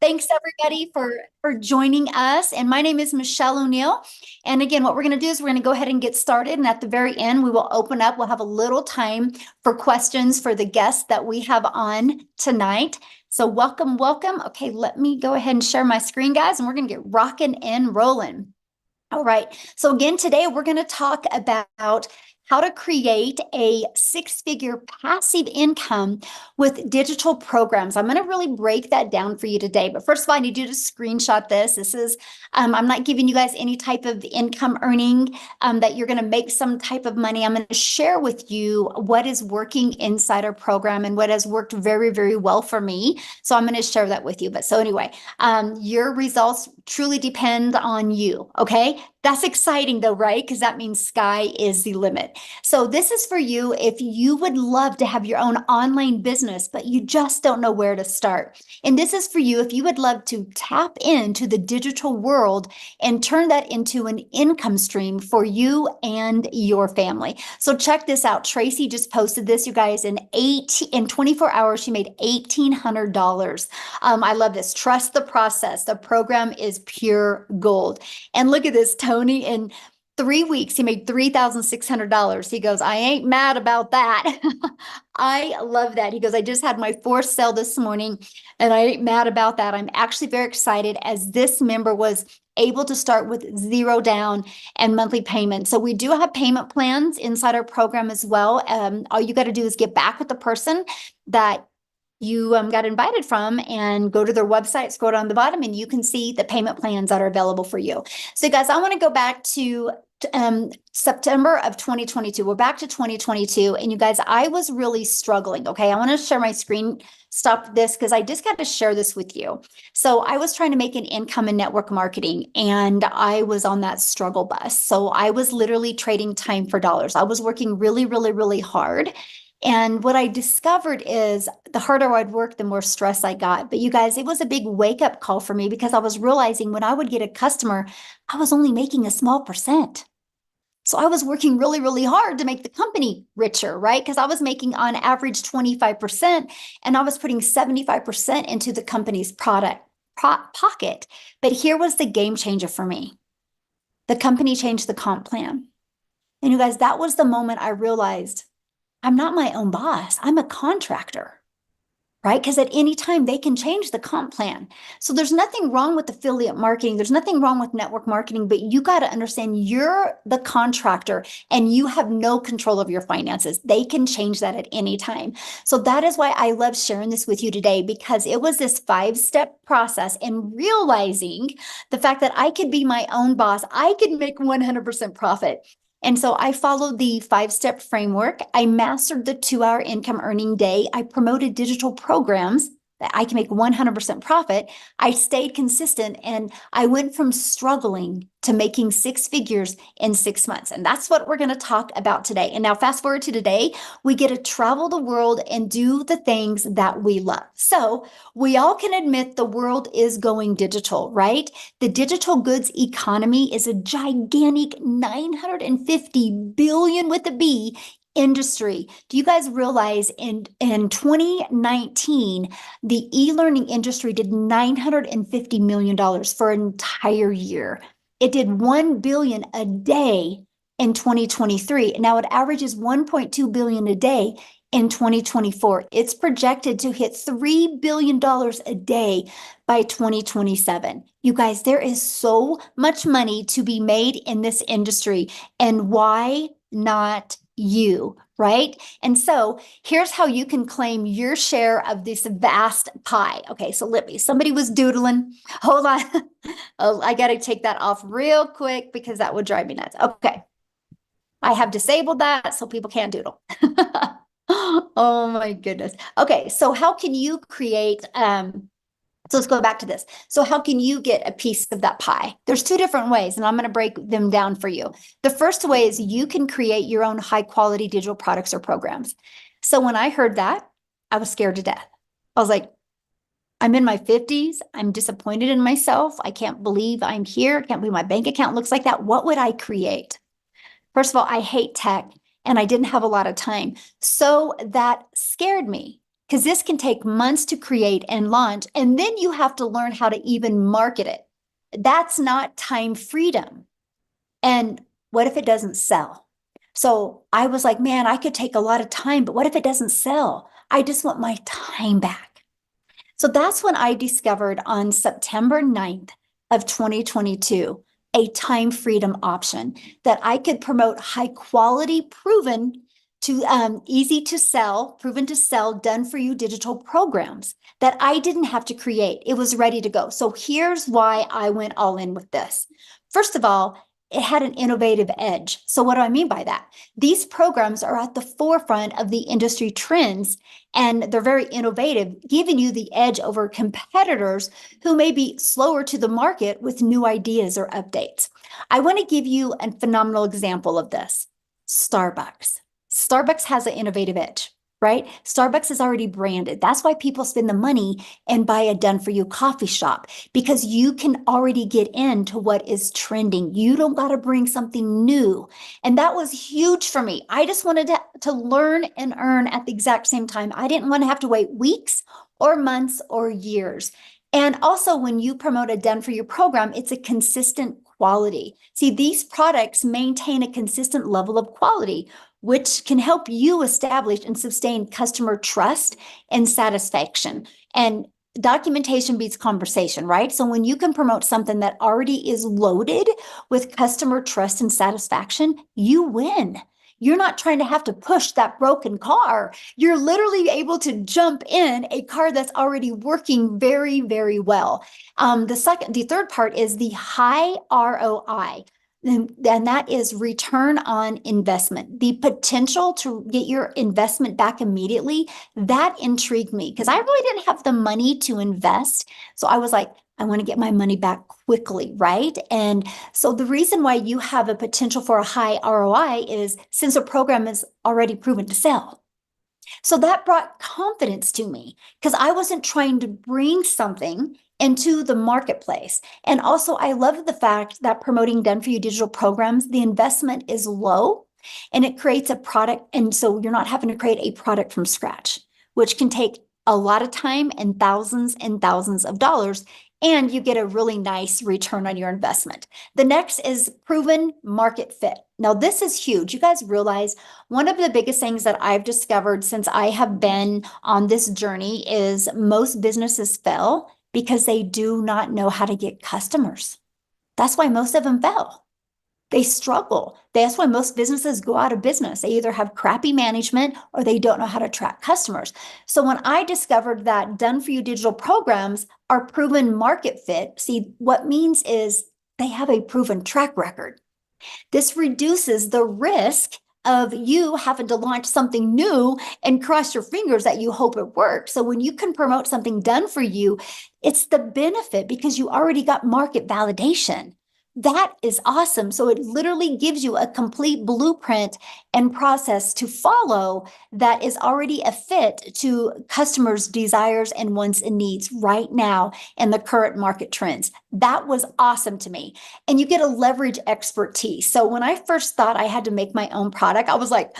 Thanks everybody for joining us. And my name is Michelle O'Neill. And again, what we're going to do is we're going to go ahead and get started. And at the very end, we will open up. We'll have a little time for questions for the guests that we have on tonight. So welcome, welcome. Okay, let me go ahead and share my screen, guys, and we're going to get rocking and rolling. All right. So again, today we're going to talk about how to create a six-figure passive income with digital programs. I'm going to really break that down for you today. But first of all, I need you to screenshot this. This is, I'm not giving you guys any type of income earning that you're going to make some type of money. I'm going to share with you what is working inside our program and what has worked very, very well for me. So I'm going to share that with you. But so anyway, your results truly depend on you. Okay. That's exciting though, right? Because that means sky is the limit. So this is for you if you would love to have your own online business, but you just don't know where to start. And this is for you if you would love to tap into the digital world and turn that into an income stream for you and your family. So check this out. Tracy just posted this, you guys, in 24 hours, she made $1,800. I love this. Trust the process. The program is pure gold. And look at this, Tony, in 3 weeks, he made $3,600. He goes, I ain't mad about that. I love that. He goes, I just had my fourth sale this morning and I ain't mad about that. I'm actually very excited as this member was able to start with zero down and monthly payment. So we do have payment plans inside our program as well. All you got to do is get back with the person that you got invited from and go to their website, scroll down the bottom, and you can see the payment plans that are available for you. So guys, I want to go back to September of 2022. We're back to 2022. And you guys, I was really struggling. Okay. I want to share my screen, stop this because I just got to share this with you. So I was trying to make an income in network marketing and I was on that struggle bus. So I was literally trading time for dollars. I was working really, really, really hard. And what I discovered is the harder I'd work, the more stress I got. But you guys, it was a big wake up call for me because I was realizing when I would get a customer, I was only making a small percent. So I was working really, really hard to make the company richer, right? Because I was making on average 25% and I was putting 75% into the company's pocket. But here was the game changer for me. The company changed the comp plan. And you guys, that was the moment I realized I'm not my own boss. I'm a contractor, right? Because at any time they can change the comp plan. So there's nothing wrong with affiliate marketing. There's nothing wrong with network marketing, but you got to understand you're the contractor and you have no control of your finances. They can change that at any time. So that is why I love sharing this with you today, because it was this 5-step process and realizing the fact that I could be my own boss. I could make 100% profit. And so I followed the 5-step framework. I mastered the 2-hour income earning day. I promoted digital programs that I can make 100% profit. I stayed consistent and I went from struggling to making 6 figures in 6 months. And that's what we're going to talk about today. And now fast forward to today, we get to travel the world and do the things that we love. So we all can admit the world is going digital, right? The digital goods economy is a gigantic 950 billion with a B industry. Do you guys realize in 2019, the e-learning industry did $950 million for an entire year. It did 1 billion a day in 2023. Now it averages 1.2 billion a day in 2024. It's projected to hit $3 billion a day by 2027. You guys, there is so much money to be made in this industry. And why not you, right? And so here's how you can claim your share of this vast pie. Okay, so somebody was doodling. Hold on. Oh, I got to take that off real quick because that would drive me nuts. Okay. I have disabled that so people can't doodle. Oh my goodness. Okay, so how can you create so let's go back to this. So how can you get a piece of that pie? There's 2 different ways, and I'm going to break them down for you. The first way is you can create your own high quality digital products or programs. So when I heard that, I was scared to death. I was like, I'm in my 50s. I'm disappointed in myself. I can't believe I'm here. I can't believe my bank account looks like that. What would I create? First of all, I hate tech and I didn't have a lot of time. So that scared me. because this can take months to create and launch, and then you have to learn how to even market it. That's not time freedom. And what if it doesn't sell? So I was like, man, I could take a lot of time, but what if it doesn't sell? I just want my time back. So that's when I discovered on September 9th of 2022, a time freedom option that I could promote high quality, proven to easy to sell, proven to sell, done for you digital programs that I didn't have to create. It was ready to go. So here's why I went all in with this. First of all, it had an innovative edge. So what do I mean by that? These programs are at the forefront of the industry trends, and they're very innovative, giving you the edge over competitors who may be slower to the market with new ideas or updates. I want to give you a phenomenal example of this. Starbucks. Starbucks has an innovative edge, right? Starbucks is already branded. That's why people spend the money and buy a done for you coffee shop, because you can already get into what is trending. You don't got to bring something new. And that was huge for me. I just wanted to learn and earn at the exact same time. I didn't want to have to wait weeks or months or years. And also, when you promote a done for you program, it's a consistent quality. See, these products maintain a consistent level of quality, which can help you establish and sustain customer trust and satisfaction. And documentation beats conversation, right? So when you can promote something that already is loaded with customer trust and satisfaction, you win. You're not trying to have to push that broken car. You're literally able to jump in a car that's already working very, very well. The third part is the high ROI. And that is return on investment. The potential to get your investment back immediately, that intrigued me because I really didn't have the money to invest. So I was like, I want to get my money back quickly, right? And so the reason why you have a potential for a high ROI is since a program is already proven to sell. So that brought confidence to me because I wasn't trying to bring something into the marketplace. And also, I love the fact that promoting done for you digital programs, the investment is low and it creates a product. And so you're not having to create a product from scratch, which can take a lot of time and thousands of dollars. And you get a really nice return on your investment. The next is proven market fit. Now, this is huge. You guys realize one of the biggest things that I've discovered since I have been on this journey is most businesses fail because they do not know how to get customers. That's why most of them fail. They struggle. That's why most businesses go out of business. They either have crappy management or they don't know how to attract customers. So when I discovered that done for you digital programs are proven market fit, see, what means is they have a proven track record. This reduces the risk of you having to launch something new and cross your fingers that you hope it works. So when you can promote something done for you, it's the benefit because you already got market validation. That is awesome. So it literally gives you a complete blueprint and process to follow that is already a fit to customers' desires and wants and needs right now in the current market trends. That was awesome to me. And you get a leverage expertise. So when I first thought I had to make my own product, I was like,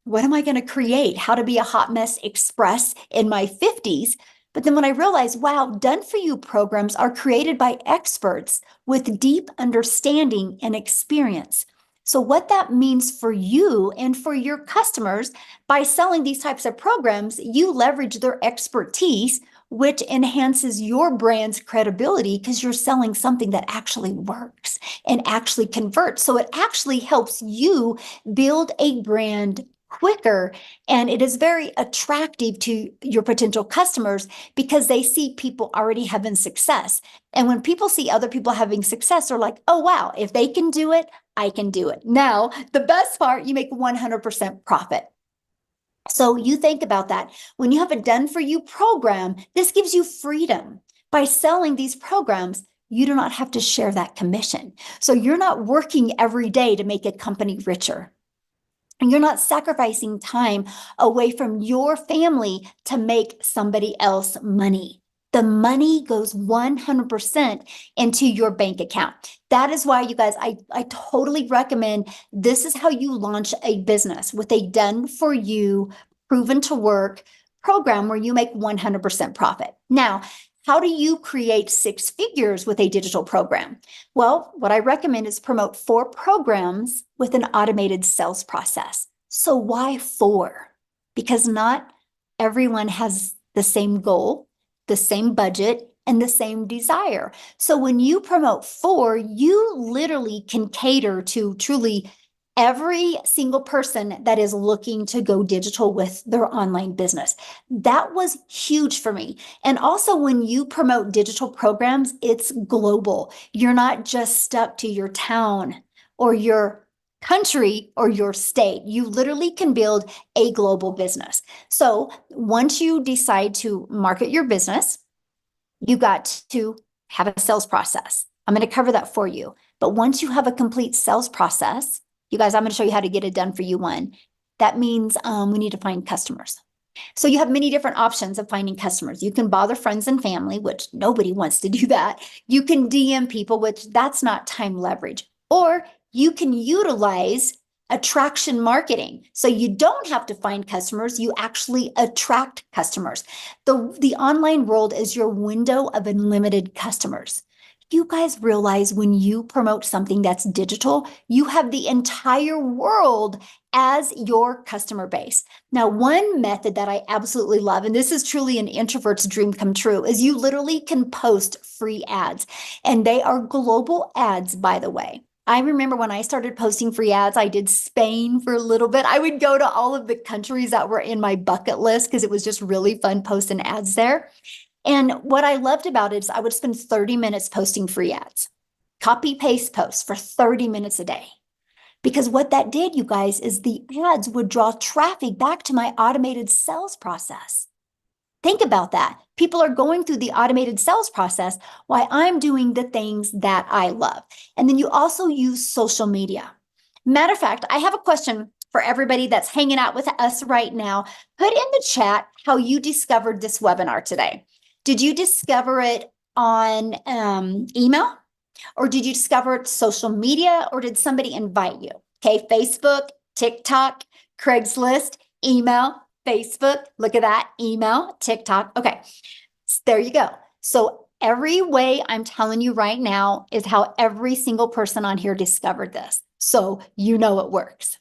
what am I going to create? How to be a hot mess express in my 50s. But then when I realized, wow, done for you programs are created by experts with deep understanding and experience. So what that means for you and for your customers, by selling these types of programs, you leverage their expertise, which enhances your brand's credibility because you're selling something that actually works and actually converts. So it actually helps you build a brand quicker, and it is very attractive to your potential customers because they see people already having success. And when people see other people having success, they're like, oh, wow, if they can do it, I can do it. Now, the best part, you make 100% profit. So you think about that. When you have a done for you program, this gives you freedom. By selling these programs, you do not have to share that commission. So you're not working every day to make a company richer. And you're not sacrificing time away from your family to make somebody else money. The money goes 100% into your bank account. That is why, you guys, I totally recommend this is how you launch a business with a done for you, proven to work, program where you make 100% profit. Now, how do you create 6 figures with a digital program? Well, what I recommend is promote 4 programs with an automated sales process. So why 4? Because not everyone has the same goal, the same budget, and the same desire. So when you promote 4, you literally can cater to truly every single person that is looking to go digital with their online business. That was huge for me. And also, when you promote digital programs, it's global. You're not just stuck to your town or your country or your state. You literally can build a global business. So once you decide to market your business, you got to have a sales process. I'm going to cover that for you. But once you have a complete sales process, you guys, I'm going to show you how to get it done for you. One, that means we need to find customers. So you have many different options of finding customers. You can bother friends and family, which nobody wants to do that. You can DM people, which that's not time leverage. Or you can utilize attraction marketing. So you don't have to find customers, you actually attract customers. The online world is your window of unlimited customers. You guys realize when you promote something that's digital, you have the entire world as your customer base. Now, one method that I absolutely love, and this is truly an introvert's dream come true, is you literally can post free ads. And they are global ads, by the way. I remember when I started posting free ads, I did Spain for a little bit. I would go to all of the countries that were in my bucket list because it was just really fun posting ads there. And what I loved about it is I would spend 30 minutes posting free ads, copy paste posts for 30 minutes a day. Because what that did, you guys, is the ads would draw traffic back to my automated sales process. Think about that. People are going through the automated sales process while I'm doing the things that I love. And then you also use social media. Matter of fact, I have a question for everybody that's hanging out with us right now. Put in the chat how you discovered this webinar today. Did you discover it on email? Or did you discover it social media? Or did somebody invite you? Okay, Facebook, TikTok, Craigslist, email, Facebook. Look at that, email, TikTok. Okay, there you go. So every way I'm telling you right now is how every single person on here discovered this. So you know it works,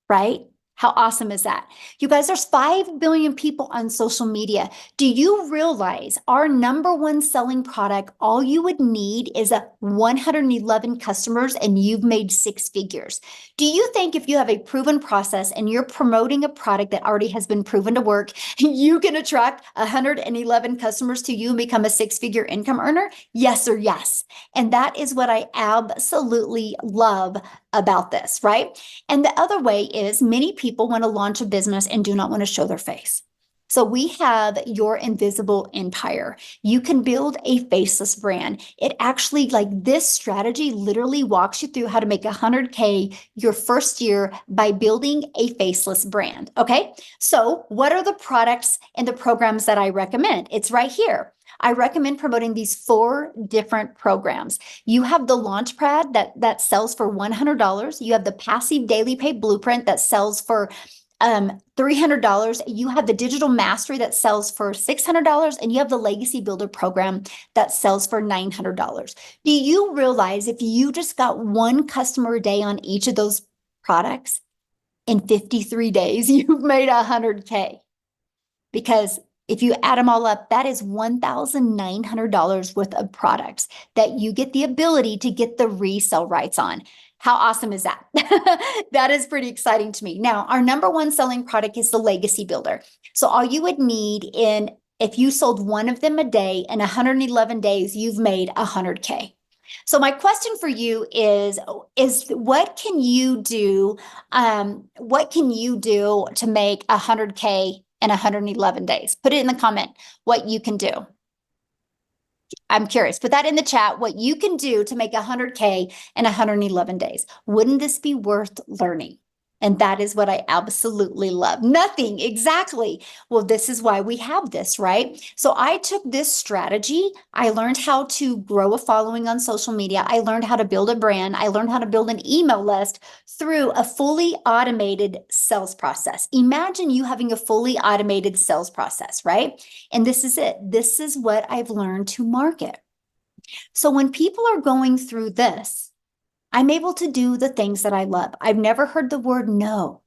right? How awesome is that? You guys, there's 5 billion people on social media. Do you realize our number one selling product, all you would need is 111 customers and you've made 6 figures. Do you think if you have a proven process and you're promoting a product that already has been proven to work, you can attract 111 customers to you and become a 6-figure income earner? Yes or yes. And that is what I absolutely love about this, right? And the other way is many people want to launch a business and do not want to show their face. So we have your invisible empire. You can build a faceless brand. It actually, like this strategy literally walks you through how to make 100K your first year by building a faceless brand. Okay. So what are the products and the programs that I recommend? It's right here. I recommend promoting these 4 different programs. You have the Launchpad that sells for $100. You have the Passive Daily Pay Blueprint that sells for $300. You have the Digital Mastery that sells for $600, and you have the Legacy Builder program that sells for $900. Do you realize if you just got 1 customer a day on each of those products, in 53 days, you've made 100K? Because if you add them all up, that is $1,900 worth of products that you get the ability to get the resale rights on. How awesome is that? That is pretty exciting to me. Now, our number one selling product is the Legacy Builder. So all you would need if you sold 1 of them a day in 111 days, you've made 100K. So my question for you is what can you do? What can you do to make 100K in 111 days? Put it in the comment what you can do. I'm curious. Put that in the chat, what you can do to make 100K in 111 days. Wouldn't this be worth learning? And that is what I absolutely love. Nothing, exactly. Well, this is why we have this, right? So I took this strategy. I learned how to grow a following on social media. I learned how to build a brand. I learned how to build an email list through a fully automated sales process. Imagine you having a fully automated sales process, right? And this is it. This is what I've learned to market. So when people are going through this, I'm able to do the things that I love. I've never heard the word no.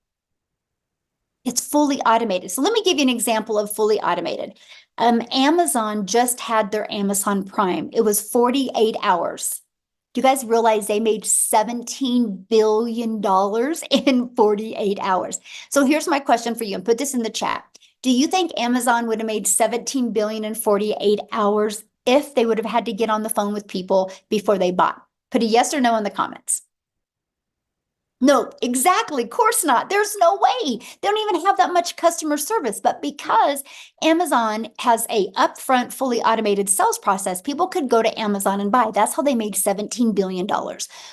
It's fully automated. So let me give you an example of fully automated. Amazon just had their Amazon Prime. It was 48 hours. Do you guys realize they made $17 billion in 48 hours? So here's my question for you, and put this in the chat. Do you think Amazon would have made 17 billion in 48 hours if they would have had to get on the phone with people before they bought? Put a yes or no in the comments. No, exactly. Of course not. There's no way. They don't even have that much customer service. But because Amazon has a upfront, fully automated sales process, people could go to Amazon and buy. That's how they made $17 billion.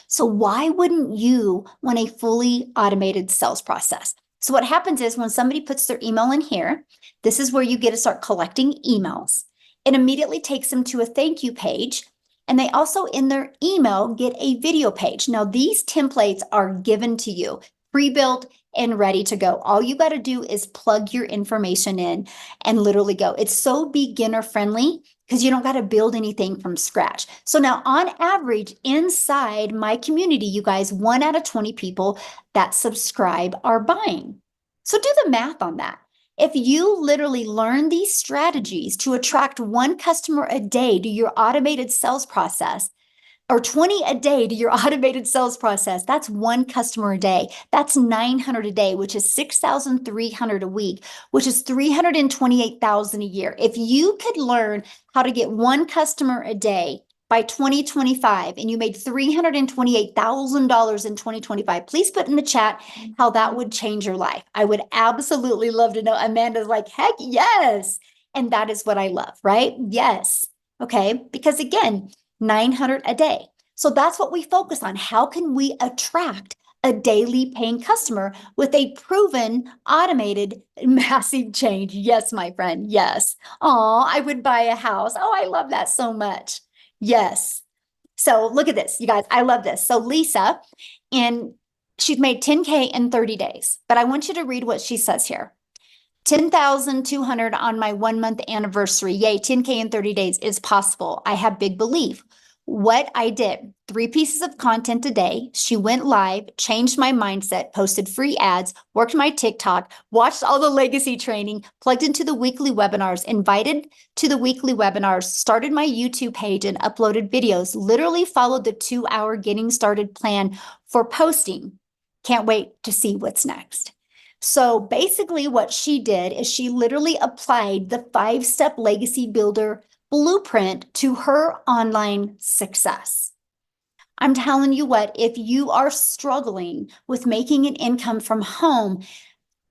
So why wouldn't you want a fully automated sales process? So what happens is when somebody puts their email in here, this is where you get to start collecting emails. It immediately takes them to a thank you page. And they also in their email get a video page. Now, these templates are given to you, pre-built and ready to go. All you got to do is plug your information in and literally go. It's so beginner friendly because you don't got to build anything from scratch. So now on average, inside my community, you guys, 1 out of 20 people that subscribe are buying. So do the math on that. If you literally learn these strategies to attract 1 customer a day to your automated sales process, or 20 a day to your automated sales process, that's 1 customer a day. That's 900 a day, which is 6,300 a week, which is 328,000 a year. If you could learn how to get 1 customer a day by 2025 and you made $328,000 in 2025, please put in the chat how that would change your life. I would absolutely love to know. Amanda's like, heck yes. And that is what I love, right? Yes. Okay. Because again, 900 a day. So that's what we focus on. How can we attract a daily paying customer with a proven automated massive change? Yes, my friend. Yes. Oh, I would buy a house. Oh, I love that so much. Yes. So look at this, you guys. I love this. So Lisa, and she's made 10K in 30 days, but I want you to read what she says here. 10,200 on my 1-month anniversary. Yay, 10K in 30 days is possible. I have big belief. What I did, 3 pieces of content a day. She went live, changed my mindset, posted free ads, worked my TikTok, watched all the legacy training, plugged into the weekly webinars, invited to the weekly webinars, started my YouTube page and uploaded videos, literally followed the 2-hour getting started plan for posting. Can't wait to see what's next. So basically what she did is she literally applied the 5-step legacy builder blueprint to her online success. I'm telling you what, if you are struggling with making an income from home,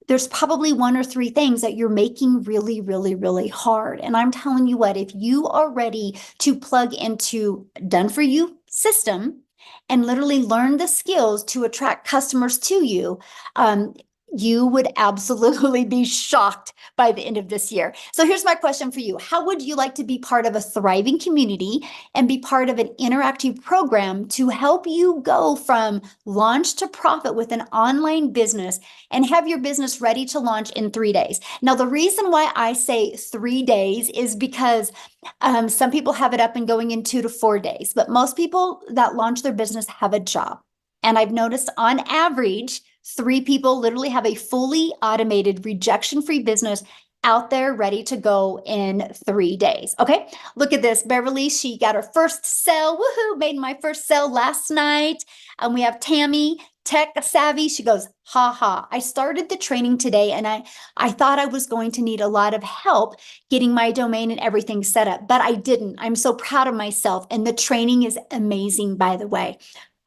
there's probably 1 or 3 things that you're making really, really, really hard. And I'm telling you what, if you are ready to plug into Done For You system and literally learn the skills to attract customers to you, you would absolutely be shocked by the end of this year. So here's my question for you. How would you like to be part of a thriving community and be part of an interactive program to help you go from launch to profit with an online business and have your business ready to launch in 3 days? Now, the reason why I say 3 days is because some people have it up and going in 2 to 4 days, but most people that launch their business have a job. And I've noticed on average, 3 people literally have a fully automated rejection-free business out there ready to go in 3 days. Okay, look at this. Beverly, she got her first sale. Woohoo, made my first sale last night. And we have Tammy, tech savvy. She goes, ha ha. I started the training today and I thought I was going to need a lot of help getting my domain and everything set up, but I didn't. I'm so proud of myself. And the training is amazing, by the way.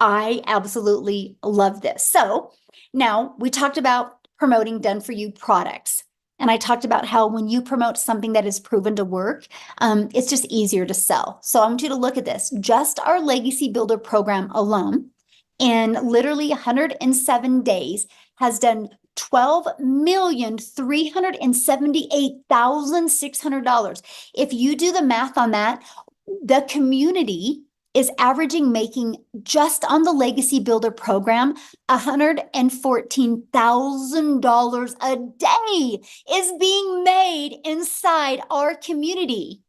I absolutely love this. So now we talked about promoting Done For You products. And I talked about how when you promote something that is proven to work, it's just easier to sell. So I want you to look at this. Just our Legacy Builder program alone, in literally 107 days, has done $12,378,600. If you do the math on that, the community is averaging making just on the Legacy Builder program $114,000 a day is being made inside our community.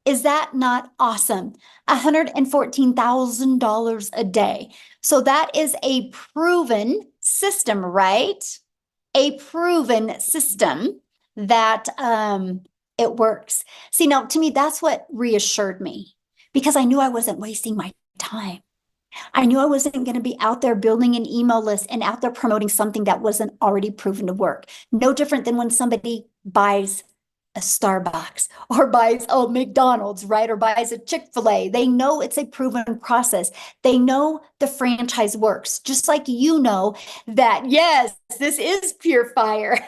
Is that not awesome? $114,000 a day. So that is a proven system, right? A proven system that it works. See, now to me, that's what reassured me, because I knew I wasn't wasting my time. I knew I wasn't going to be out there building an email list and out there promoting something that wasn't already proven to work. No different than when somebody buys a Starbucks or buys a McDonald's, right? Or buys a Chick-fil-A. They know it's a proven process. They know the franchise works, just like you know that, yes, this is pure fire.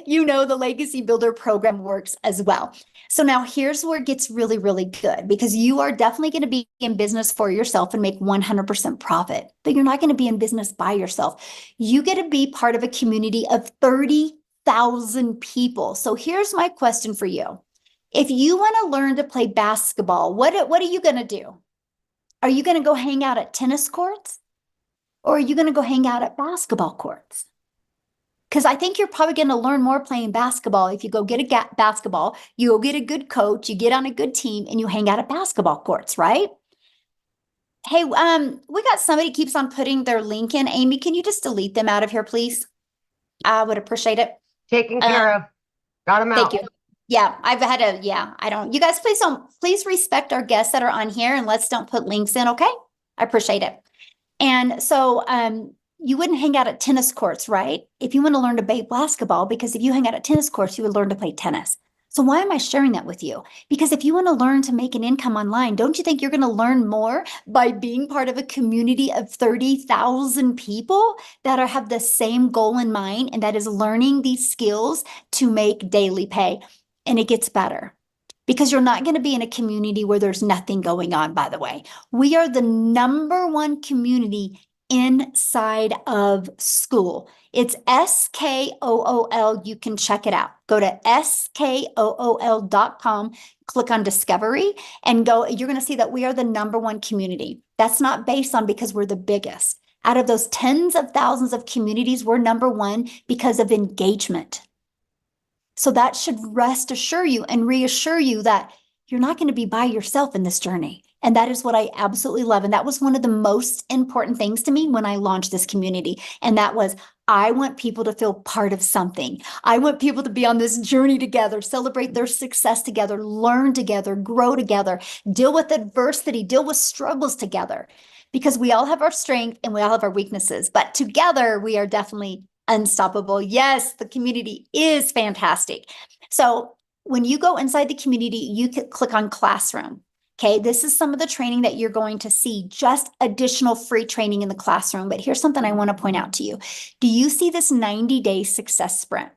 You know the Legacy Builder program works as well. So now here's where it gets really, really good, because you are definitely going to be in business for yourself and make 100% profit, but you're not going to be in business by yourself. You get to be part of a community of 30,000 people. So here's my question for you. If you want to learn to play basketball, what are you going to do? Are you going to go hang out at tennis courts, or are you going to go hang out at basketball courts? Because I think you're probably going to learn more playing basketball if you go get a basketball, you go get a good coach, you get on a good team, and you hang out at basketball courts, right? Hey, we got somebody keeps on putting their link in. Amy, can you just delete them out of here, please? I would appreciate it. Taken care of. Got them out. Thank you. Yeah, I've had a, I don't, you guys, please respect our guests that are on here, and let's don't put links in, okay? I appreciate it. And so, you wouldn't hang out at tennis courts, right? If you want to learn to play basketball, because if you hang out at tennis courts, you would learn to play tennis. So why am I sharing that with you? Because if you want to learn to make an income online, don't you think you're going to learn more by being part of a community of 30,000 people that have the same goal in mind, and that is learning these skills to make daily pay? And it gets better, because you're not going to be in a community where there's nothing going on, by the way. We are the #1 community inside of school. It's SKOOL. You can check it out. Go to SKOOL.com, click on Discovery, and go. You're going to see that we are the #1 community. That's not based on because we're the biggest. Out of those tens of thousands of communities, we're #1 because of engagement. So that should rest assure you and reassure you that you're not going to be by yourself in this journey. And that is what I absolutely love. And that was one of the most important things to me when I launched this community. And that was, I want people to feel part of something. I want people to be on this journey together, celebrate their success together, learn together, grow together, deal with adversity, deal with struggles together. Because we all have our strength and we all have our weaknesses, but together we are definitely unstoppable. Yes, the community is fantastic. So when you go inside the community, you can click on Classroom. Okay, this is some of the training that you're going to see, just additional free training in the classroom. But here's something I want to point out to you. Do you see this 90-day success sprint?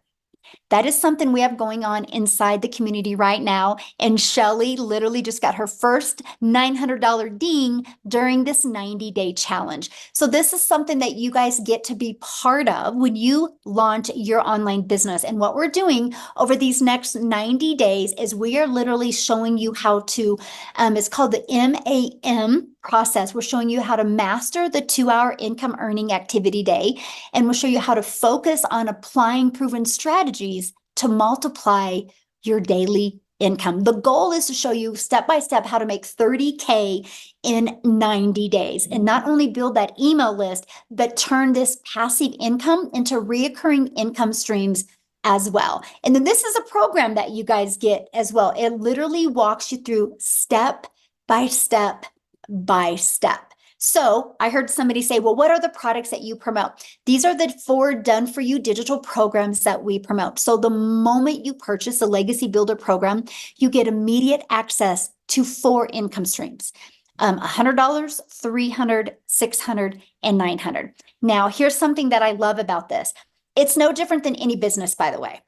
That is something we have going on inside the community right now. And Shelly literally just got her first $900 ding during this 90-day challenge. So this is something that you guys get to be part of when you launch your online business. And what we're doing over these next 90 days is we are literally showing you how to, it's called the MAM process. We're showing you how to master the 2-hour income earning activity day. And we'll show you how to focus on applying proven strategies to multiply your daily income. The goal is to show you step by step how to make 30K in 90 days, and not only build that email list, but turn this passive income into reoccurring income streams as well. And then this is a program that you guys get as well. It literally walks you through step by step by step. So I heard somebody say, well, what are the products that you promote? These are the 4 done for you digital programs that we promote. So the moment you purchase a Legacy Builder program, you get immediate access to 4 income streams. $100, $300, $600, and $900. Now, here's something that I love about this. It's no different than any business, by the way.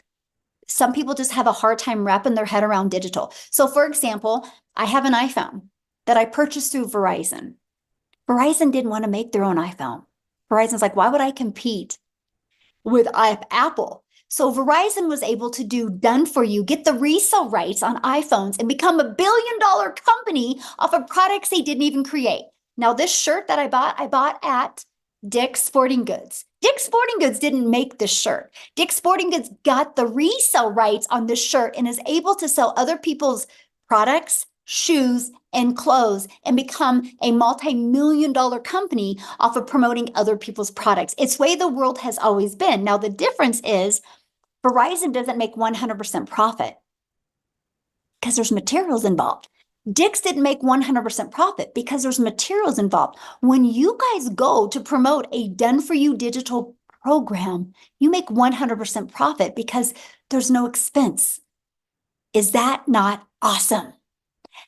Some people just have a hard time wrapping their head around digital. So for example, I have an iPhone that I purchased through Verizon. Verizon didn't want to make their own iPhone. Verizon's like, why would I compete with Apple. So Verizon was able to do done for you, get the resale rights on iPhones and become $1 billion company off of products they didn't even create. Now, this shirt that I bought at Dick's Sporting Goods. Dick's Sporting Goods didn't make this shirt. Dick's Sporting Goods got the resale rights on this shirt and is able to sell other people's products, shoes, and clothes and become a multi-million-dollar company off of promoting other people's products. It's the way the world has always been. Now, the difference is Verizon doesn't make 100% profit because there's materials involved. Dick's didn't make 100% profit because there's materials involved. When you guys go to promote a done-for-you digital program, you make 100% profit because there's no expense. Is that not awesome?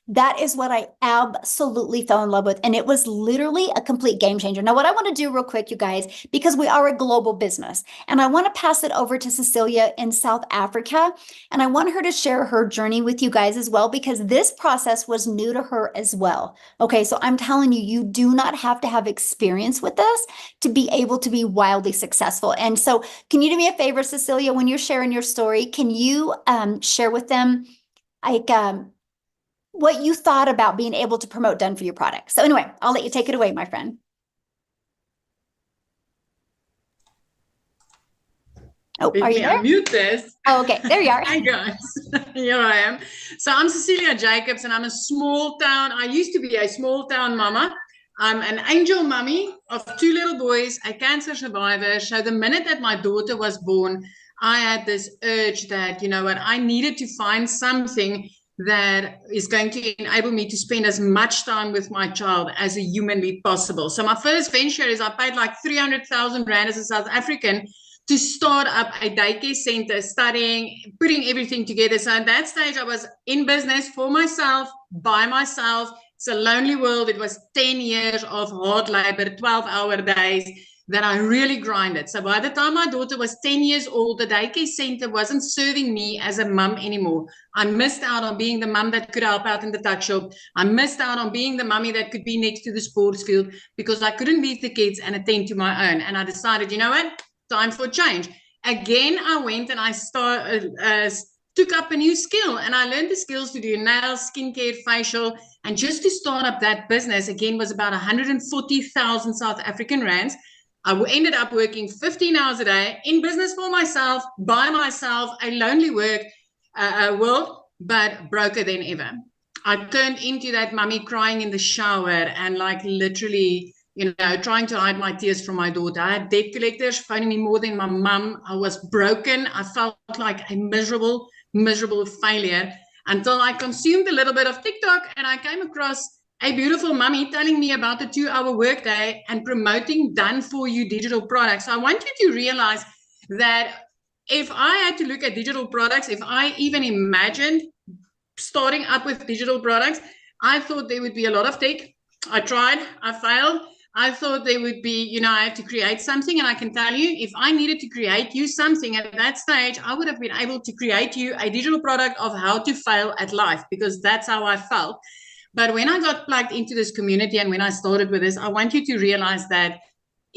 That is what I absolutely fell in love with. And it was literally a complete game changer. Now, what I want to do real quick, you guys, because we are a global business, and I want to pass it over to Cecilia in South Africa. And I want her to share her journey with you guys as well, because this process was new to her as well. Okay, so I'm telling you, you do not have to have experience with this to be able to be wildly successful. And so can you do me a favor, Cecilia, when you're sharing your story, can you share with them like what you thought about being able to promote done for you products? So anyway, I'll let you take it away, my friend. Oh, Let are you me there? unmute this. Oh, okay, there you are. Hi guys, here I am. So I'm Cecilia Jacobs and I'm a small town, I used to be a small town mama. I'm an angel mummy of 2 little boys, a cancer survivor. So the minute that my daughter was born, I had this urge that, you know what, I needed to find something that is going to enable me to spend as much time with my child as a humanly possible. So my first venture is I paid like 300,000 Rand as a South African to start up a daycare center, studying, putting everything together. So at that stage, I was in business for myself, by myself. It's a lonely world. It was 10 years of hard labor, 12-hour days that I really grinded. So by the time my daughter was 10 years old, the daycare center wasn't serving me as a mum anymore. I missed out on being the mum that could help out in the tuck shop. I missed out on being the mummy that could be next to the sports field because I couldn't leave the kids and attend to my own. And I decided, you know what? Time for change. Again, I went and I took up a new skill and I learned the skills to do nails, skincare, facial, and just to start up that business again was about 140,000 South African Rands. I ended up working 15 hours a day in business for myself, by myself, a lonely world, but broker than ever. I turned into that mummy crying in the shower and like literally, you know, trying to hide my tears from my daughter. I had debt collectors phoning me more than my mum. I was broken. I felt like a miserable failure until I consumed a little bit of TikTok and I came across a beautiful mummy telling me about the 2-hour workday and promoting done for you digital products. So I want you to realize that if I had to look at digital products, if I even imagined starting up with digital products, I thought there would be a lot of tech. I tried, I failed. I thought there would be, you know, I had to create something. And I can tell you, if I needed to create you something at that stage, I would have been able to create you a digital product of how to fail at life, because that's how I felt. But when I got plugged into this community and when I started with this, I want you to realize that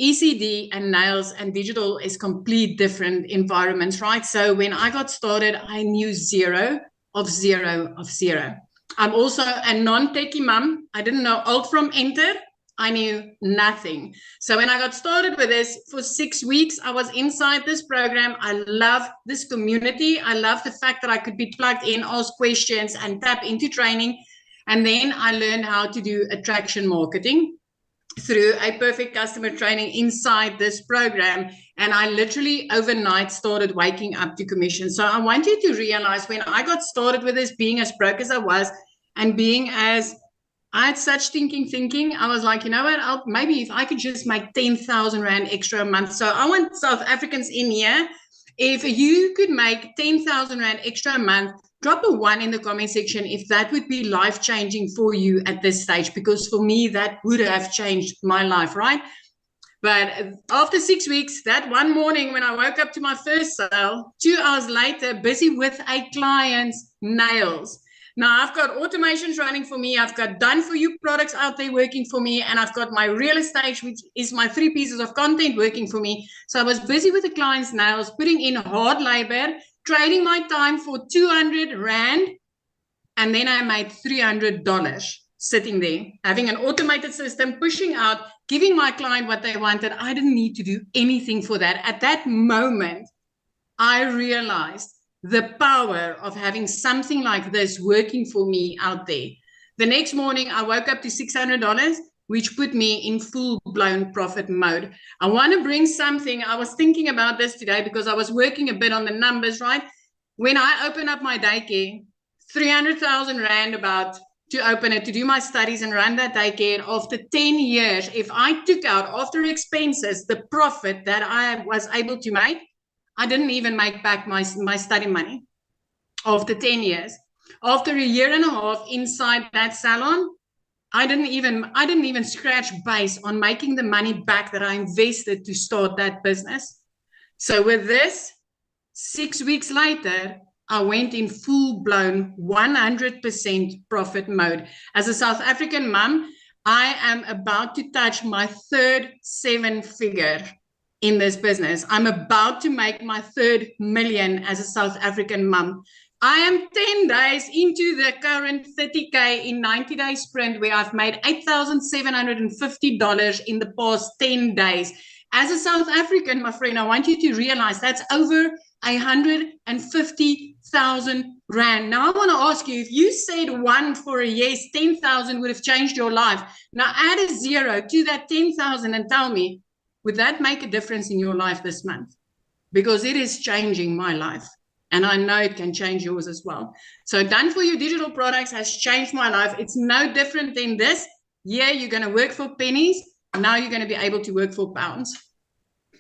ECD and nails and digital is complete different environments, right? So when I got started, I knew zero of zero of zero. I'm also a non-techie mom. I didn't know alt from enter. I knew nothing. So when I got started with this, for 6 weeks, I was inside this program. I love this community. I love the fact that I could be plugged in, ask questions, and tap into training. And then I learned how to do attraction marketing through a perfect customer training inside this program. And I literally overnight started waking up to commission. So I want you to realize when I got started with this, being as broke as I was and being as I had such thinking. I was like, you know what, maybe if I could just make 10,000 Rand extra a month. So I want South Africans in here. If you could make 10,000 Rand extra a month, drop a 1 in the comment section if that would be life-changing for you at this stage, because for me, that would have changed my life, right? But after 6 weeks, that one morning when I woke up to my first sale, 2 hours later, busy with a client's nails. Now I've got automations running for me. I've got done for you products out there working for me. And I've got my real estate, which is my 3 pieces of content working for me. So I was busy with the client's nails, putting in hard labor, trading my time for 200 Rand. And then I made $300 sitting there, having an automated system, pushing out, giving my client what they wanted. I didn't need to do anything for that. At that moment, I realized the power of having something like this working for me out there. The next morning, I woke up to $600, which put me in full-blown profit mode. I want to bring something. I was thinking about this today because I was working a bit on the numbers, right? When I open up my daycare, 300,000 Rand about to open it, to do my studies and run that daycare. After 10 years, if I took out after expenses, the profit that I was able to make, I didn't even make back my study money after 10 years. After a year and a half inside that salon, I didn't even scratch base on making the money back that I invested to start that business. So with this, 6 weeks later, I went in full-blown 100% profit mode. As a South African mom, I am about to touch my third 7-figure in this business. I'm about to make my third million as a South African mom. I am 10 days into the current 30K in 90-day sprint where I've made $8,750 in the past 10 days. As a South African, my friend, I want you to realize that's over 150,000 Rand. Now I want to ask you, if you said one for a yes, 10,000 would have changed your life. Now add a 0 to that 10,000 and tell me, would that make a difference in your life this month? Because it is changing my life. And I know it can change yours as well. So Done For You digital products has changed my life. It's no different than this. Yeah, you're going to work for pennies. Now you're going to be able to work for pounds.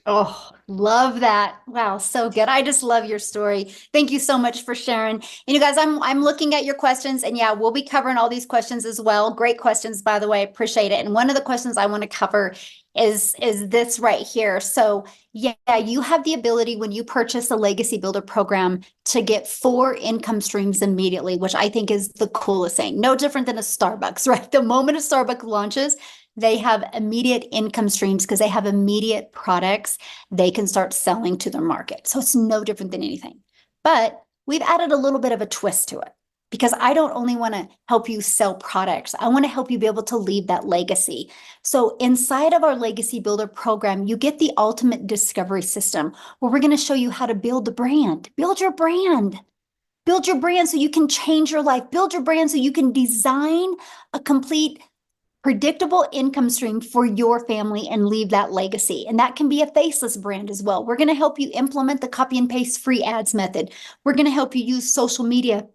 Oh, love that. Wow, so good. I just love your story. Thank you so much for sharing. And you guys, I'm looking at your questions, and yeah, we'll be covering all these questions as well. Great questions, by the way. I appreciate it. And one of the questions I want to cover is this right here. So yeah, you have the ability when you purchase a Legacy Builder program to get 4 income streams immediately, which I think is the coolest thing. No different than a Starbucks, right? The moment a Starbucks launches, they have immediate income streams because they have immediate products they can start selling to their market. So it's no different than anything. But we've added a little bit of a twist to it because I don't only want to help you sell products. I want to help you be able to leave that legacy. So inside of our Legacy Builder program, you get the ultimate discovery system where we're going to show you how to build the brand, build your brand. Build your brand so you can change your life. Build your brand so you can design a complete predictable income stream for your family and leave that legacy. And that can be a faceless brand as well. We're going to help you implement the copy and paste free ads method. We're going to help you use social media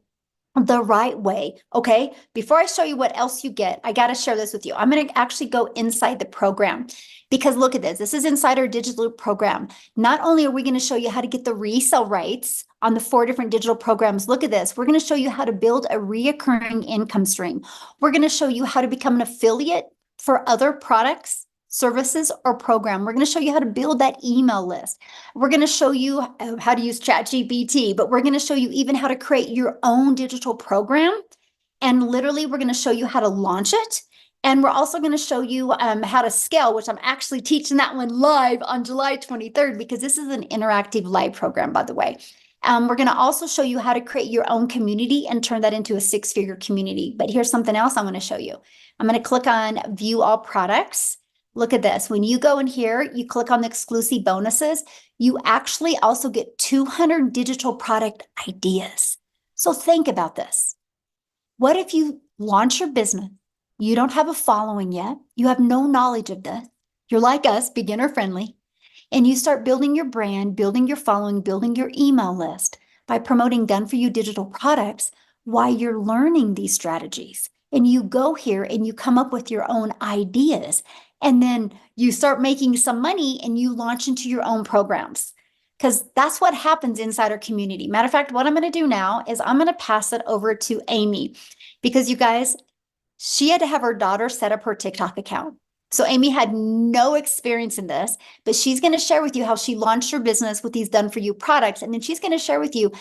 the right way. Okay. Before I show you what else you get, I got to share this with you. I'm going to actually go inside the program because look at this. This is inside our digital program. Not only are we going to show you how to get the resale rights on the 4 different digital programs. Look at this. We're going to show you how to build a reoccurring income stream. We're going to show you how to become an affiliate for other products, services, or program. We're going to show you how to build that email list. We're going to show you how to use ChatGPT, but we're going to show you even how to create your own digital program. And literally, we're going to show you how to launch it. And we're also going to show you how to scale, which I'm actually teaching that one live on July 23rd, because this is an interactive live program, by the way. We're going to also show you how to create your own community and turn that into a 6-figure community. But here's something else I'm going to show you. I'm going to click on View All Products. Look at this. When you go in here, you click on the exclusive bonuses, you actually also get 200 digital product ideas. So think about this. What if you launch your business? You don't have a following yet. You have no knowledge of this. You're like us, beginner friendly. And you start building your brand, building your following, building your email list by promoting Done For You digital products while you're learning these strategies. And you go here and you come up with your own ideas. And then you start making some money and you launch into your own programs. Because that's what happens inside our community. Matter of fact, what I'm going to do now is I'm going to pass it over to Amy. Because you guys, she had to have her daughter set up her TikTok account. So Amy had no experience in this, but she's going to share with you how she launched her business with these Done For You products. And then she's going to share with you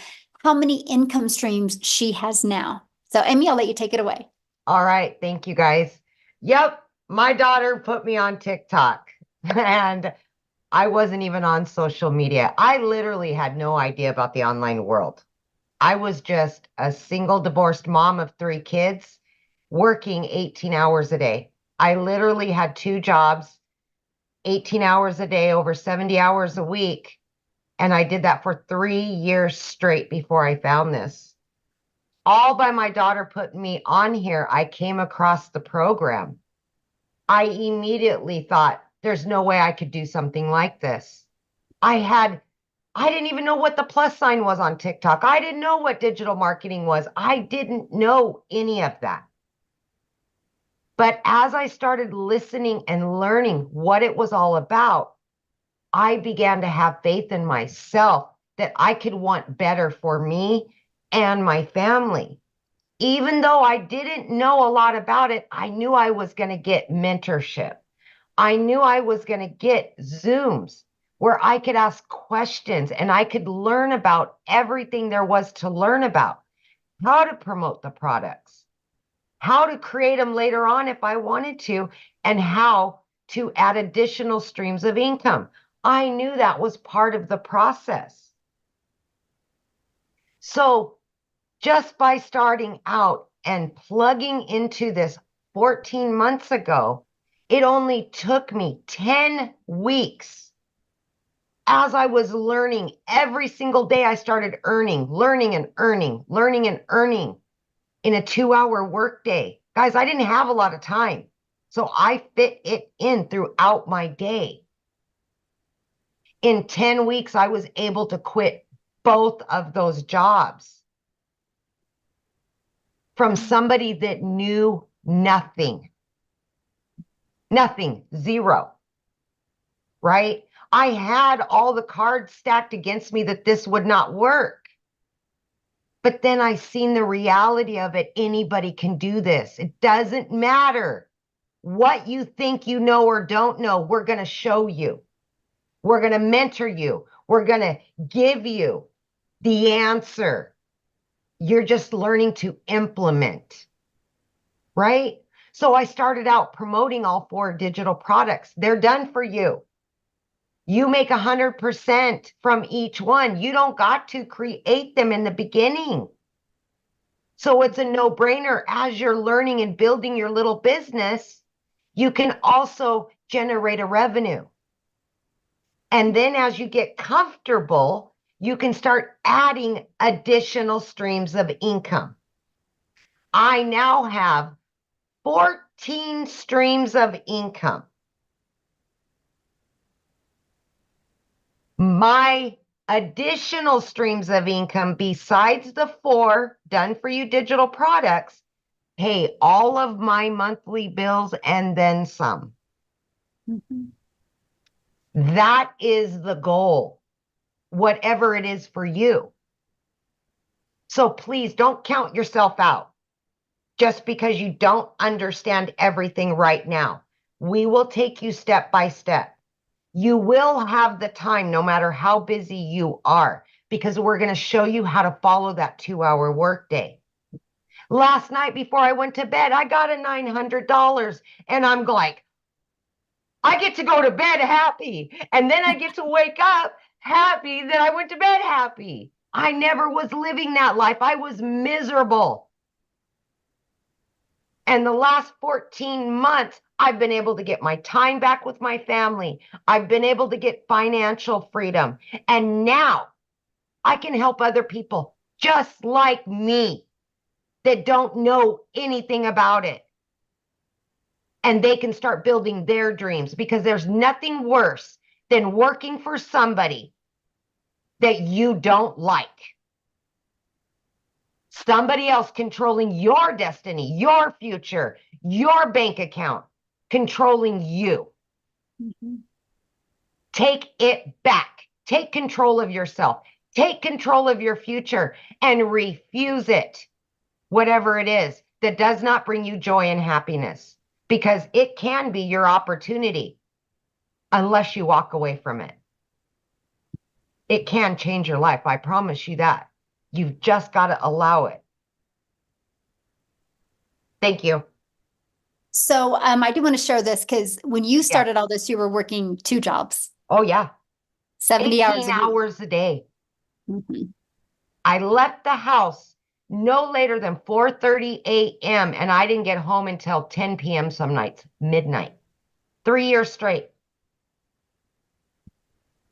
how many income streams she has now. So Amy, I'll let you take it away. All right. Thank you, guys. Yep. My daughter put me on TikTok and I wasn't even on social media. I literally had no idea about the online world. I was just a single divorced mom of 3 kids working 18 hours a day. I literally had 2 jobs, 18 hours a day, over 70 hours a week. And I did that for 3 years straight before I found this. All by my daughter putting me on here, I came across the program. I immediately thought, there's no way I could do something like this. I didn't even know what the plus sign was on TikTok. I didn't know what digital marketing was. I didn't know any of that. But as I started listening and learning what it was all about, I began to have faith in myself that I could want better for me and my family. Even though I didn't know a lot about it, I knew I was going to get mentorship. I knew I was going to get Zooms where I could ask questions and I could learn about everything there was to learn about, how to promote the products, how to create them later on if I wanted to, and how to add additional streams of income. I knew that was part of the process. So just by starting out and plugging into this 14 months ago, it only took me 10 weeks. As I was learning every single day, I started learning and earning in a 2-hour workday. Guys, I didn't have a lot of time, so I fit it in throughout my day. In 10 weeks, I was able to quit both of those jobs from somebody that knew nothing, zero, right? I had all the cards stacked against me that this would not work. But then I seen the reality of it. Anybody can do this. It doesn't matter what you think you know or don't know. We're going to show you. We're going to mentor you. We're going to give you the answer. You're just learning to implement, right? So I started out promoting all 4 digital products. They're done for you. You make 100% from each one. You don't got to create them in the beginning. So it's a no-brainer. As you're learning and building your little business, you can also generate a revenue. And then as you get comfortable, you can start adding additional streams of income. I now have 14 streams of income. My additional streams of income, besides the 4 done for you digital products, pay all of my monthly bills and then some. Mm-hmm. That is the goal, whatever it is for you. So please don't count yourself out just because you don't understand everything right now. We will take you step by step. You will have the time no matter how busy you are, because we're going to show you how to follow that 2-hour workday. Last night before I went to bed, I got a $900 and I'm like, I get to go to bed happy. And then I get to wake up happy that I went to bed happy. I never was living that life. I was miserable. And the last 14 months, I've been able to get my time back with my family. I've been able to get financial freedom. And now I can help other people just like me that don't know anything about it. And they can start building their dreams, because there's nothing worse than working for somebody that you don't like. Somebody else controlling your destiny, your future, your bank account, controlling you. Mm-hmm. Take it back. Take control of yourself. Take control of your future and refuse it, whatever it is that does not bring you joy and happiness, because it can be your opportunity unless you walk away from it. It can change your life. I promise you that. You've just got to allow it. Thank you. So I do want to share this because when you started all this, you were working 2 jobs, Oh, yeah. 70 hours 18 a week. hours a day. Mhm. I left the house no later than 4:30 a.m. and I didn't get home until 10 p.m. some nights, midnight. 3 years straight.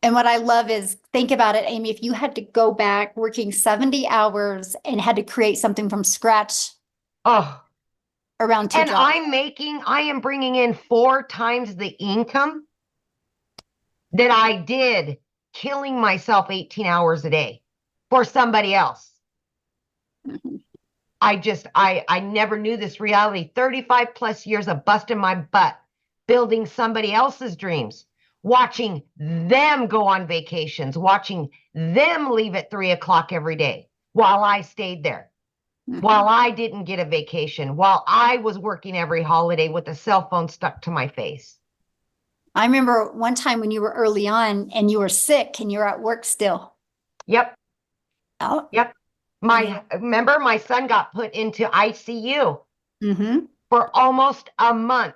And what I love is, think about it, Amy, if you had to go back working 70 hours and had to create something from scratch Oh, around 2 and jobs. I am bringing in 4 times the income that I did killing myself 18 hours a day for somebody else. Mhm. I never knew this reality. 35 plus years of busting my butt, building somebody else's dreams, watching them go on vacations, watching them leave at 3 o'clock every day while I stayed there, while I didn't get a vacation, while I was working every holiday with a cell phone stuck to my face. I remember one time when you were early on and you were sick and you're at work still. Yep. Oh. Yep. Remember, my son got put into ICU Mm-hmm. for almost a month.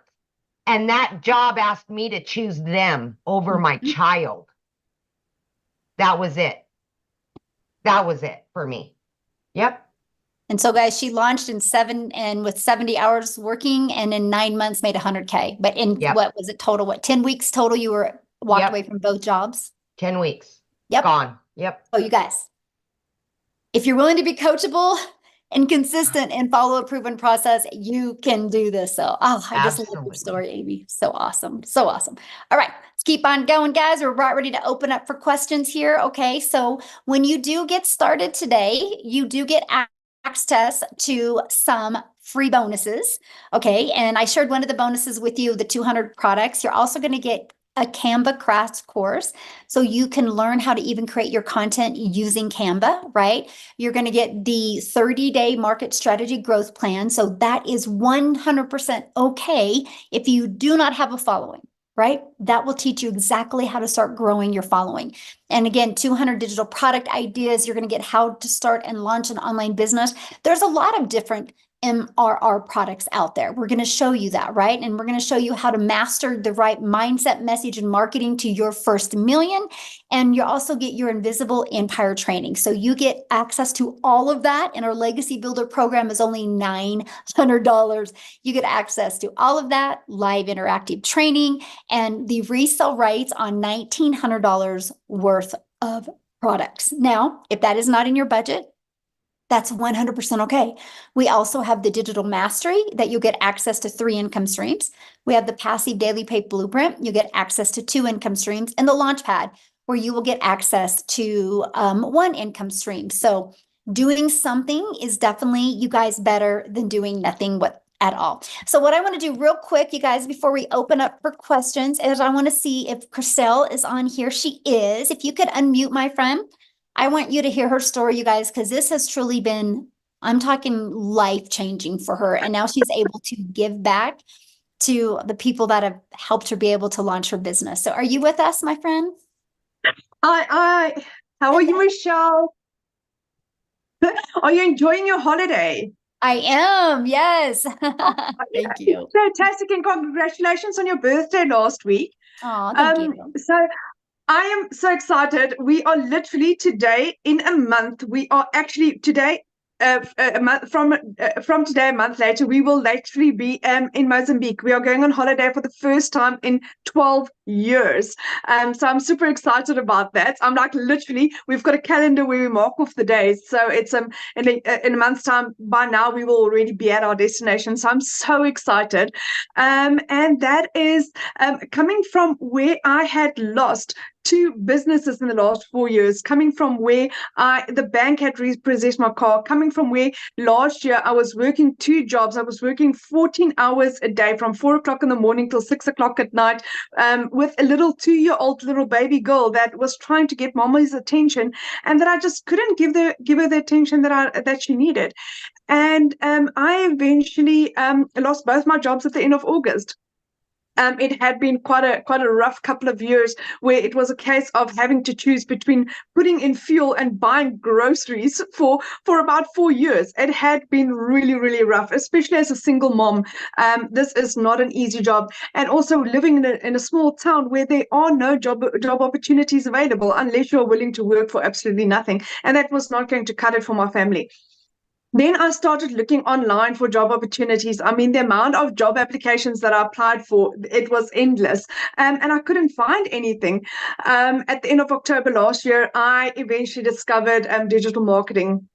And that job asked me to choose them over my child. That was it. That was it for me. Yep. And so, guys, she launched with 70 hours working, and in 9 months made 100K. But in what was it total? 10 weeks total? You were walked away from both jobs? 10 weeks. Yep. Gone. Yep. Oh, you guys, if you're willing to be coachable and consistent and follow a proven process, you can do this. So, I just love your story, Amy. So awesome. So awesome. All right, let's keep on going, guys. We're about ready to open up for questions here. Okay, so when you do get started today, you do get access to some free bonuses. Okay, and I shared one of the bonuses with you, the 200 products. You're also going to get a Canva crash course, so you can learn how to even create your content using Canva, right? You're going to get the 30-day market strategy growth plan. So that is 100% okay if you do not have a following, right? That will teach you exactly how to start growing your following. And again, 200 digital product ideas. You're going to get how to start and launch an online business. There's a lot of different MRR products out there. We're going to show you that, right? And we're going to show you how to master the right mindset, message, and marketing to your first million. And you also get your Invisible Empire training. So you get access to all of that. And our Legacy Builder program is only $900. You get access to all of that, live interactive training, and the resale rights on $1,900 worth of products. Now, if that is not in your budget, that's 100% okay. We also have the digital mastery that you'll get access to 3 income streams. We have the passive daily pay blueprint. You get access to 2 income streams, and the Launchpad, where you will get access to 1 income stream. So doing something is definitely, you guys, better than doing nothing at all. So what I want to do real quick, you guys, before we open up for questions, is I want to see if Chriselle is on here. She is. If you could unmute, my friend. I want you to hear her story, you guys, because this has truly been, I'm talking life-changing for her. And now she's able to give back to the people that have helped her be able to launch her business. So are you with us, my friend? How are you, Michelle? Are you enjoying your holiday? I am, yes. Thank you. Fantastic, and congratulations on your birthday last week. Oh, thank you. So I am so excited. We are literally today in a month. We are actually today, a month from today, a month later, we will literally be in Mozambique. We are going on holiday for the first time in 12 years. So I'm super excited about that. I'm like, literally, we've got a calendar where we mark off the days. So it's in a month's time. By now, we will already be at our destination. So I'm so excited. And that is coming from where I had lost 2 businesses in the last 4 years, coming from where the bank had repossessed my car, coming from where last year I was working 2 jobs. I was working 14 hours a day from 4 o'clock in the morning till 6 o'clock at night, with a little 2-year-old little baby girl that was trying to get mommy's attention, and that I just couldn't give her the attention that she needed. And I eventually lost both my jobs at the end of August. It had been quite a rough couple of years where it was a case of having to choose between putting in fuel and buying groceries for about 4 years. It had been really, really rough, especially as a single mom. This is not an easy job. And also living in a small town where there are no job opportunities available unless you're willing to work for absolutely nothing. And that was not going to cut it for my family. Then I started looking online for job opportunities. I mean, the amount of job applications that I applied for, it was endless. And I couldn't find anything. At the end of October last year, I eventually discovered digital marketing.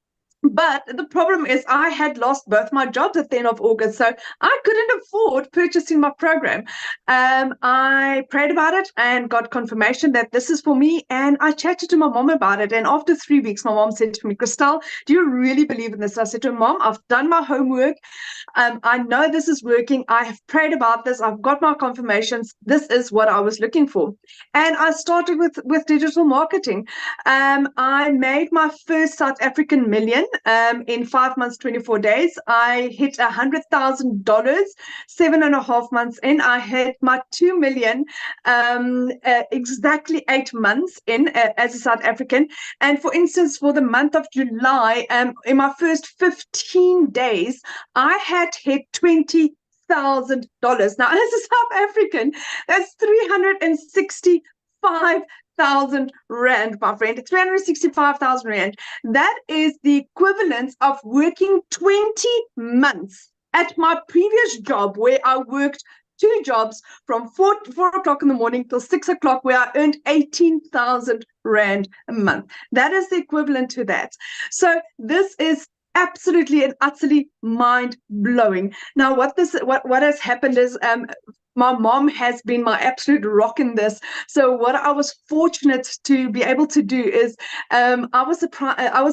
But the problem is I had lost both my jobs at the end of August, so I couldn't afford purchasing my program. I prayed about it and got confirmation that this is for me, and I chatted to my mom about it. And after 3 weeks, my mom said to me, Christelle, do you really believe in this? I said to her, Mom, I've done my homework. I know this is working. I have prayed about this. I've got my confirmations. This is what I was looking for. And I started with digital marketing. I made my first South African million. In 5 months, 24 days, I hit $100,000. 7.5 months in, I hit my 2 million, exactly 8 months in as a South African. And for instance, for the month of July, in my first 15 days, I had hit $20,000. Now, as a South African, that's 365,000 rand, my friend. 365,000 rand. That is the equivalent of working 20 months at my previous job, where I worked 2 jobs from 4 o'clock in the morning till 6 o'clock, where I earned 18,000 rand a month. That is the equivalent to that. So this is absolutely and utterly mind-blowing. Now, what has happened is my mom has been my absolute rock in this. So what I was fortunate to be able to do is I was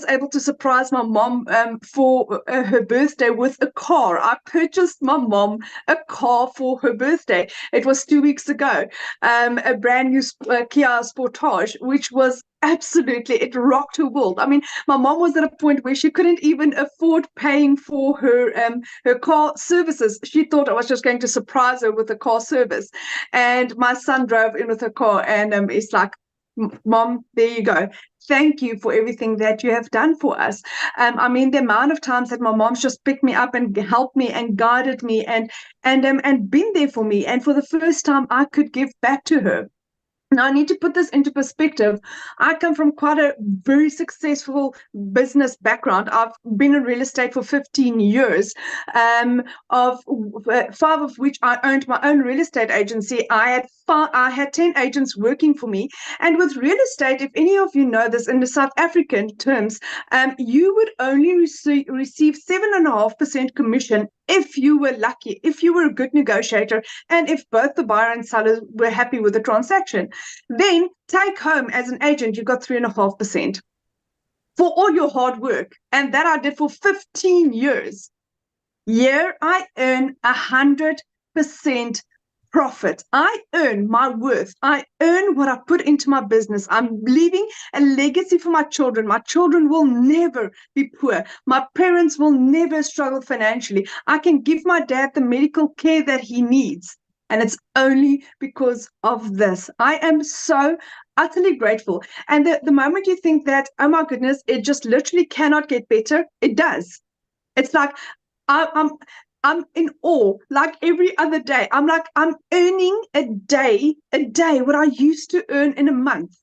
able to surprise my mom for her birthday with a car. I purchased my mom a car for her birthday. It was 2 weeks ago, a brand new Kia Sportage, which was absolutely, it rocked her world. I mean, my mom was at a point where she couldn't even afford paying for her car services. She thought I was just going to surprise her with a car service. And my son drove in with her car, and it's like, Mom, there you go. Thank you for everything that you have done for us. I mean, the amount of times that my mom's just picked me up and helped me and guided me and been there for me. And for the first time, I could give back to her. Now, I need to put this into perspective. I come from quite a very successful business background. I've been in real estate for 15 years, of 5 of which I owned my own real estate agency. I had 10 agents working for me. And with real estate, if any of you know this in the South African terms, you would only receive 7.5% commission if you were lucky, if you were a good negotiator, and if both the buyer and seller were happy with the transaction. Then take home as an agent, you got 3.5% for all your hard work. And that I did for 15 years. Here I earn 100% profit. I earn my worth. I earn what I put into my business. I'm leaving a legacy for my children. My children will never be poor. My parents will never struggle financially. I can give my dad the medical care that he needs. And it's only because of this. I am so utterly grateful. And the moment you think that, oh my goodness, it just literally cannot get better, it does. It's like, I'm in awe. Like every other day, I'm earning a day what I used to earn in a month.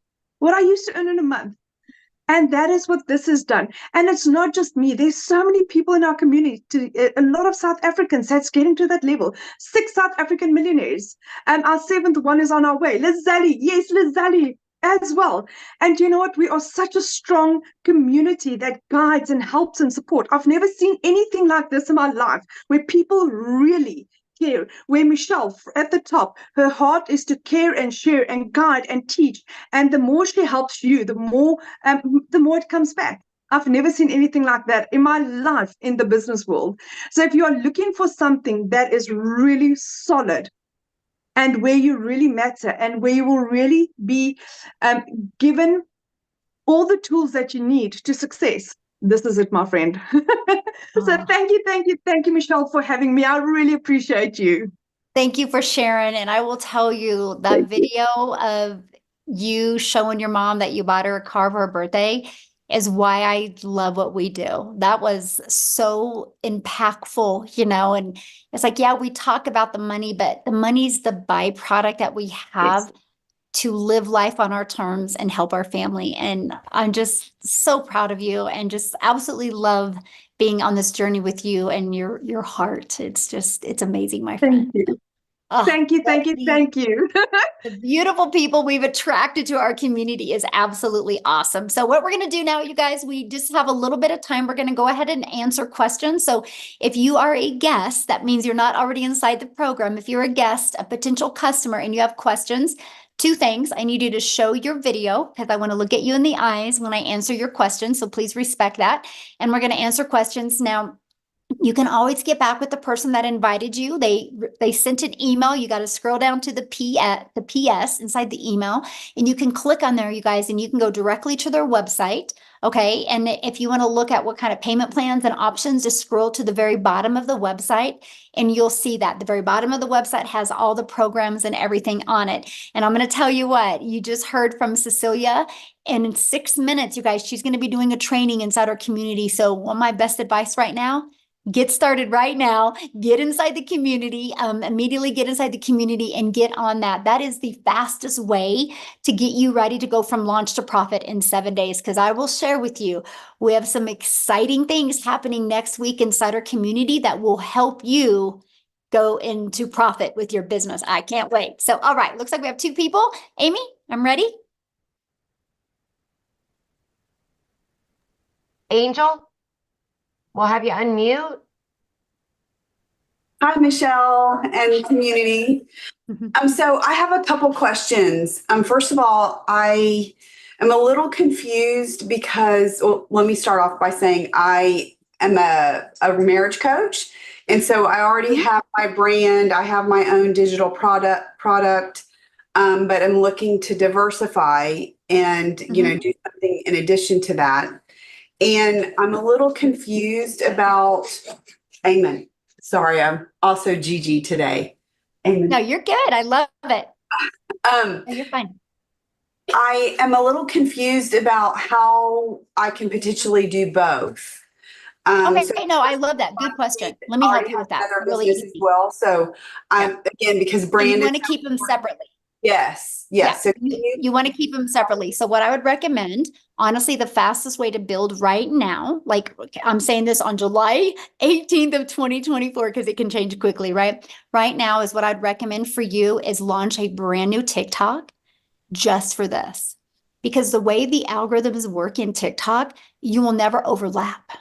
And that is what this has done. And it's not just me. There's so many people in our community, a lot of South Africans that's getting to that level. 6 South African millionaires. And our 7th one is on our way. Lizali, yes, Lizali as well. And you know what? We are such a strong community that guides and helps and support. I've never seen anything like this in my life, where people really care, where Michelle at the top, her heart is to care and share and guide and teach. And the more she helps you, the more it comes back. I've never seen anything like that in my life in the business world. So if you are looking for something that is really solid, and where you really matter, and where you will really be given all the tools that you need to success, this is it, my friend. So thank you, Michelle, for having me. I really appreciate you. Thank you for sharing. And I will tell you that video of you showing your mom that you bought her a car for her birthday is why I love what we do. That was so impactful, and it's like, yeah, we talk about the money, but the money's the byproduct that we have to live life on our terms and help our family. And I'm just so proud of you and just absolutely love being on this journey with you and your heart. It's amazing, my friend. Thank you. Oh, Thank you. the beautiful people we've attracted to our community is absolutely awesome. So what we're going to do now, you guys, we just have a little bit of time. We're going to go ahead and answer questions. So if you are a guest, that means you're not already inside the program. If you're a guest, a potential customer, and you have questions, two things. I need you to show your video because I want to look at you in the eyes when I answer your questions. So please respect that. And we're going to answer questions now. You can always get back with the person that invited you. They sent an email. You got to scroll down to the PS inside the email, and you can click on there, you guys, and you can go directly to their website. Okay. And if you want to look at what kind of payment plans and options, just scroll to the very bottom of the website and you'll see that the very bottom of the website has all the programs and everything on it. And I'm going to tell you what, you just heard from Cecilia. And in 6 minutes, you guys, she's going to be doing a training inside our community. So my best advice right now, get started right now, get inside the community, immediately get inside the community and get on that. That is the fastest way to get you ready to go from launch to profit in 7 days. Because I will share with you, we have some exciting things happening next week inside our community that will help you go into profit with your business. I can't wait. So, all right, looks like we have 2 people. Amy, I'm ready. Angel, we'll have you unmute. Hi, Michelle and community. So I have a couple questions. First of all, I am a little confused because, well, let me start off by saying I am a marriage coach. And so I already have my brand. I have my own digital product, but I'm looking to diversify and, do something in addition to that. And I'm a little confused about, amen. Sorry, I'm also Gigi today. Amen. No, you're good. I love it. No, you're fine. I am a little confused about how I can potentially do both. Okay, So no, I love that. Good question. Let me help you with that. Another Really business easy. as well. So again, because And brand you is want to keep them separately. yes. Yeah, So you want to keep them separately. So what I would recommend, honestly, the fastest way to build right now, like I'm saying this on July 18th of 2024, because it can change quickly, right? Right now is what I'd recommend for you is launch a brand new TikTok just for this. Because the way the algorithms work in TikTok, you will never overlap.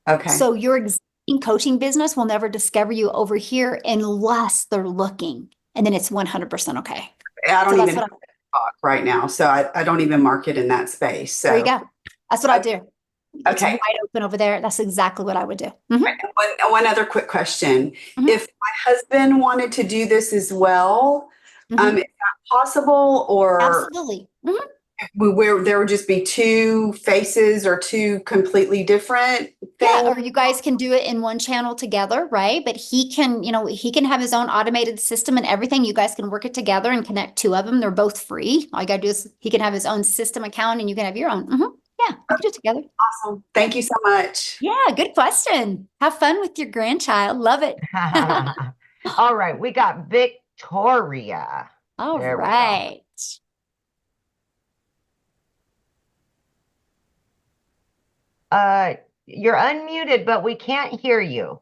okay. So your existing coaching business will never discover you over here unless they're looking. And then it's 100% okay. I don't So even have talk right now, so I don't even market in that space. So there you go. That's what I do. It's okay. wide open over there. That's exactly what I would do. Mhm. One other quick question. Mhm. If my husband wanted to do this as well, Mhm. is that possible, or Absolutely. Mhm. where there would just be 2 faces or 2 completely different Yeah, things? or you guys can do it in one channel together, right? But he can, he can have his own automated system and everything. You guys can work it together and connect 2 of them. They're both free. All you gotta do is he can have his own system account and you can have your own. Yeah, you can do it together. Awesome. Thank you so much. Yeah, good question. Have fun with your grandchild. Love it. All right, we got Victoria. All There we go. right. You're unmuted, but we can't hear you.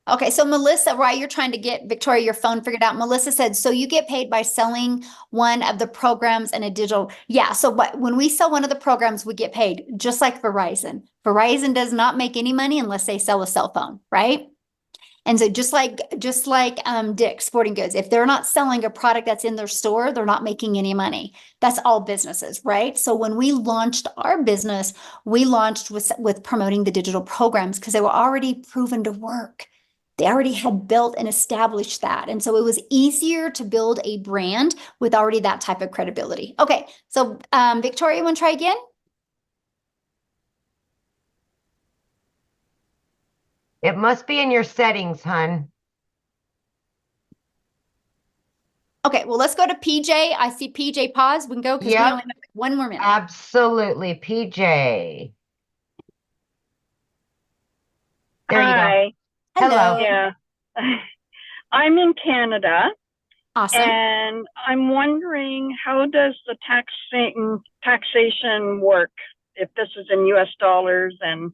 Okay, so Melissa, right, you're trying to get Victoria your phone figured out. Melissa said, so you get paid by selling one of the programs and a digital. Yeah, so when we sell one of the programs, we get paid just like Verizon. Verizon does not make any money unless they sell a cell phone, right? And so just like Dick's Sporting Goods, if they're not selling a product that's in their store, they're not making any money. That's all businesses, right? So when we launched our business, we launched with promoting the digital programs because they were already proven to work. They already had built and established that. And so it was easier to build a brand with already that type of credibility. Okay, so Victoria, you want to try again? It must be in your settings, hun. Okay, well, let's go to PJ. I see PJ pause. We can go because we Yep. only have 1 more minute. Absolutely. PJ. There you go. Hi. Hello. Yeah. I'm in Canada Awesome. and I'm wondering, how does the taxation work if this is in US dollars and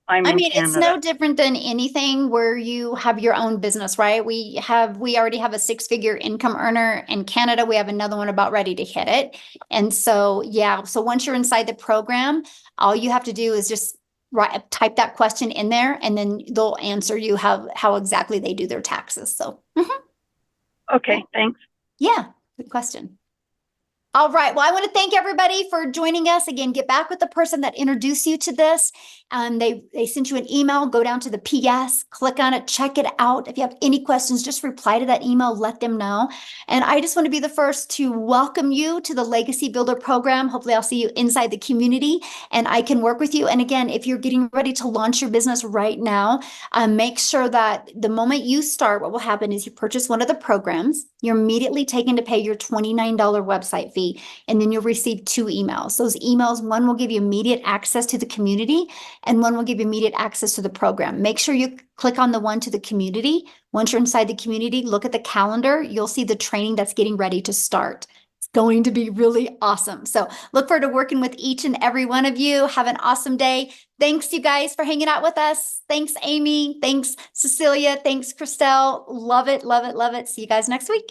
I'm I in mean, Canada? it's no different than anything where you have your own business, right? We already have a 6-figure income earner in Canada. We have another one about ready to hit it. And so, yeah, so once you're inside the program, all you have to do is just type that question in there, and then they'll answer you how exactly they do their taxes. So, Okay, thanks. yeah, good question. All right. Well, I want to thank everybody for joining us. Again, get back with the person that introduced you to this. They sent you an email. Go down to the PS, click on it, check it out. If you have any questions, just reply to that email, let them know. And I just want to be the first to welcome you to the Legacy Builder program. Hopefully I'll see you inside the community and I can work with you. And again, if you're getting ready to launch your business right now, make sure that the moment you start, what will happen is you purchase one of the programs, you're immediately taken to pay your $29 website fee. And then you'll receive 2 emails. Those emails, one will give you immediate access to the community and one will give you immediate access to the program. Make sure you click on the one to the community. Once you're inside the community, look at the calendar. You'll see the training that's getting ready to start. It's going to be really awesome. So look forward to working with each and every one of you. Have an awesome day. Thanks, you guys, for hanging out with us. Thanks, Amy. Thanks, Cecilia. Thanks, Christelle. Love it, love it, love it. See you guys next week.